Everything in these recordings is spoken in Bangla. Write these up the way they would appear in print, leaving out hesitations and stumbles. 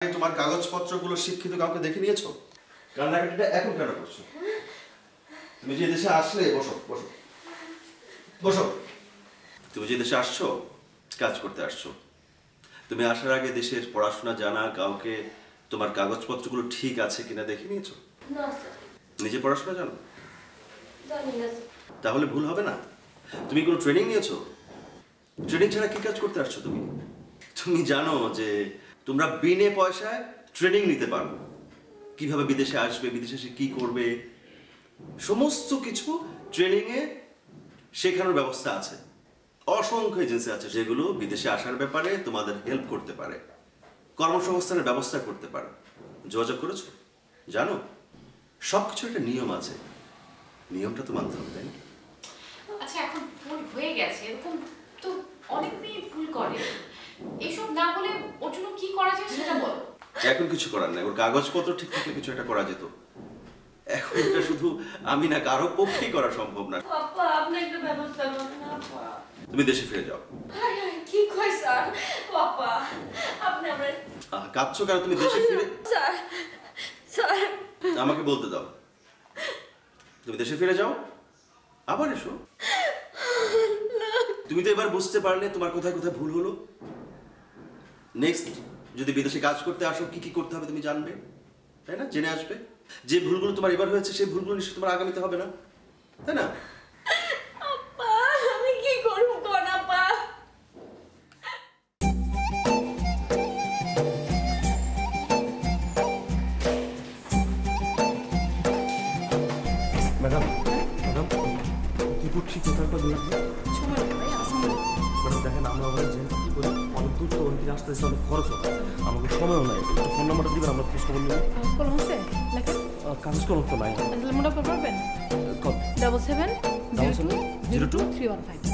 তোমার কাগজপত্রগুলো শিক্ষিত কাউকে দেখে নিয়েছো? কান্নাকাটিটা এখন কেন করছো? তুমি যে দেশে আসলে, বসো বসো বসো। তুমি যে দেশে আসছো কাজ করতে আসছো, তুমি আসার আগে দেশের পড়াশোনা জানা কাউকে তোমার কাগজপত্রগুলো ঠিক আছে কিনা দেখে নিয়েছো? না স্যার। নিজে পড়াশোনা জানো? জানি না স্যার। তাহলে ভুল হবে না। তুমি কোনো ট্রেনিং নিয়েছো? ট্রেনিং ছাড়া কি কাজ করতে আসছো তুমি? তুমি জানো যে তোমরা বিনে পয়সায় ট্রেনিং নিতে পারো, কিভাবে বিদেশে আসবে, বিদেশে এসে কি করবে, সমস্ত কিছু ট্রেনিংয়ে শেখানোর ব্যবস্থা আছে। অসংখ্য এজেন্সি আছে যেগুলো বিদেশে আসার ব্যাপারে তোমাদের হেল্প করতে পারে, কর্মসংস্থানের ব্যবস্থা করতে পারে। যোগাযোগ করেছো? জানো সব কিছু একটা নিয়ম আছে, নিয়মটা তো মানতে হবে, তাই না? আচ্ছা এখন ভুল হয়ে গেছে, এরকম তো অনেক মেয়ে ভুল করে। এইসব না বলে ওর জন্য কি করা যায় সেটা বলো। এখন কিছু করার নাই, ওর কাগজপত্র ঠিক থাকলে কিছু একটা করা যেত। এখন এটা শুধু আমি না, কারো পক্ষেই করা সম্ভব না। পাপা আপনি একটা ব্যবস্থা করুন না পাপা। তুমি দেশে ফিরে যাও। হাই হাই কি কই স্যার? পাপা আপনি আমরা কাঁদছো কেন? তুমি দেশে ফিরে স্যার স্যার আমাকে বলতে দাও। তুমি দেশে ফিরে যাও, আবার এসো। তুমি তো এবার বুঝতে পারলে তোমার কোথায় কোথায় ভুল হলো। নেক্সট যদি বিদেশে কাজ করতে আসো কি কি করতে হবে তুমি জানবে, তাই না? জেনে আসবে। যে ভুলগুলো তোমার এবার হয়েছে সেই ভুলগুলো নিশ্চয়ই তোমার আগামীতে হবে না, তাই না? আপা আমি কি করব কোন আপা? ম্যাডাম ম্যাডাম ত্রিপুর ঠিক কোথায় লাগবে? সময় ভাই আসলে ম্যাডাম দেখেন আমরা ওখানে যে কী করি, অনেক দূর তো ওখান থেকে আসতে আসতে অনেক খরচ হয়, আমাকে সময়ও নাই। একটু ফোন নাম্বারটা দিবেন, আমরা খোঁজ খবর নেব। কলম আছে লেখেন। কাগজ কলম তো নাই। তাহলে মোটা পর পারবেন? 77022315।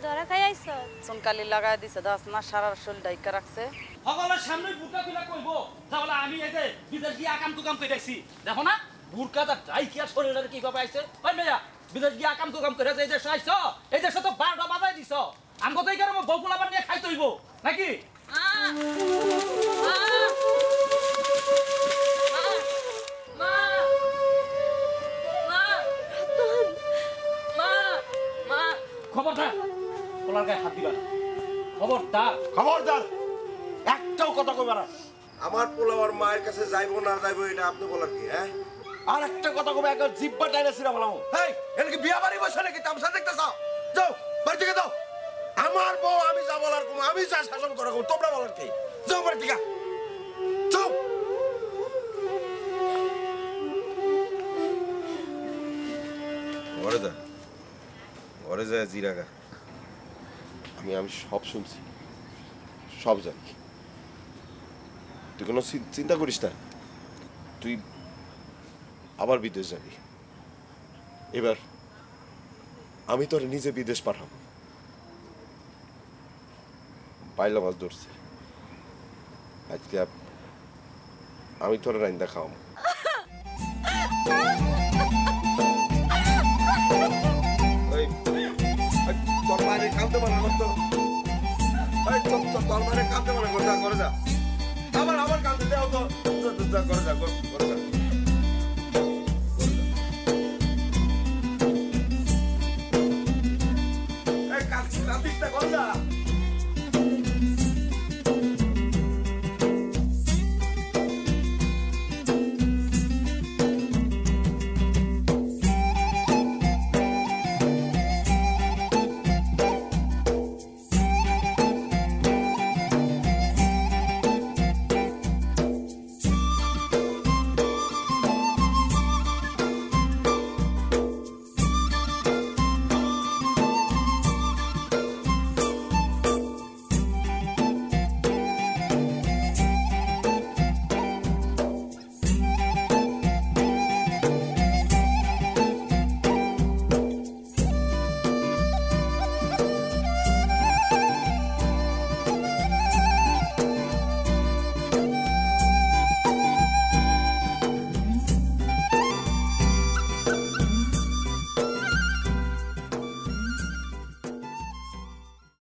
ধরা খাই আইছ চুনকালি লাগাই দিছে, দাস না সারা শরীর ডাইকা রাখছে। সকলের সামনে বুরকা তুলা কইব তাহলে আমি এই যে বিদেশ গিয়ে আকাম কুকাম কইতাছি, দেখো না বুরকাটা ডাইকিয়া শরীরের কিভাবে আইছে। ওই মেয়া বিদেশ গিয়ে আকাম কুকাম করে এই দেশে আইছ, এই দেশে তো 12টা বাজাই দিছ, আমগো তো এই কারণে বউকুলা বান নিয়ে খাইতে হইব নাকি? খবরদার পোলার গায়ে হাত দিবা, খবরদার খবরদার, একটাও কথা কইবা না। আমার পোলা আর মায়ের কাছে যাইবো না যাইবো এটা আপনি বলার কি? হ্যাঁ আর একটা কথা কবে একবার জিব্বা টাইনা ছিড়া বলাম। এই এর কি বিয়া বাড়ি বসে নাকি তামসা দেখতে চাও? যাও বাড়ি থেকে যাও। আমার বউ আমি যা বলার কম, আমি যা শাসন করা কম, তোমরা বলার কি? যাও বাড়ি থেকে যাও। ঘরে যা, ঘরে যা জিরাগা। আমি সব শুনছি, সব জানি। তুই কোনো চিন্তা করিস না, তুই আবার বিদেশ যাবি। এবার আমি তোর নিজে বিদেশ পাঠাবো। পাইলা মাছ ধরছি আজকে, আমি তোর রাইন্দা খাওয়াবো। তোর মায়ের কাঁদতে পারে না তো, তোর মায়ের কাঁদতে পারে না, করে যা। আবার কাঁদতে দেও তো, করে যা, করে যা। এই কাঁদিস না, করে যা।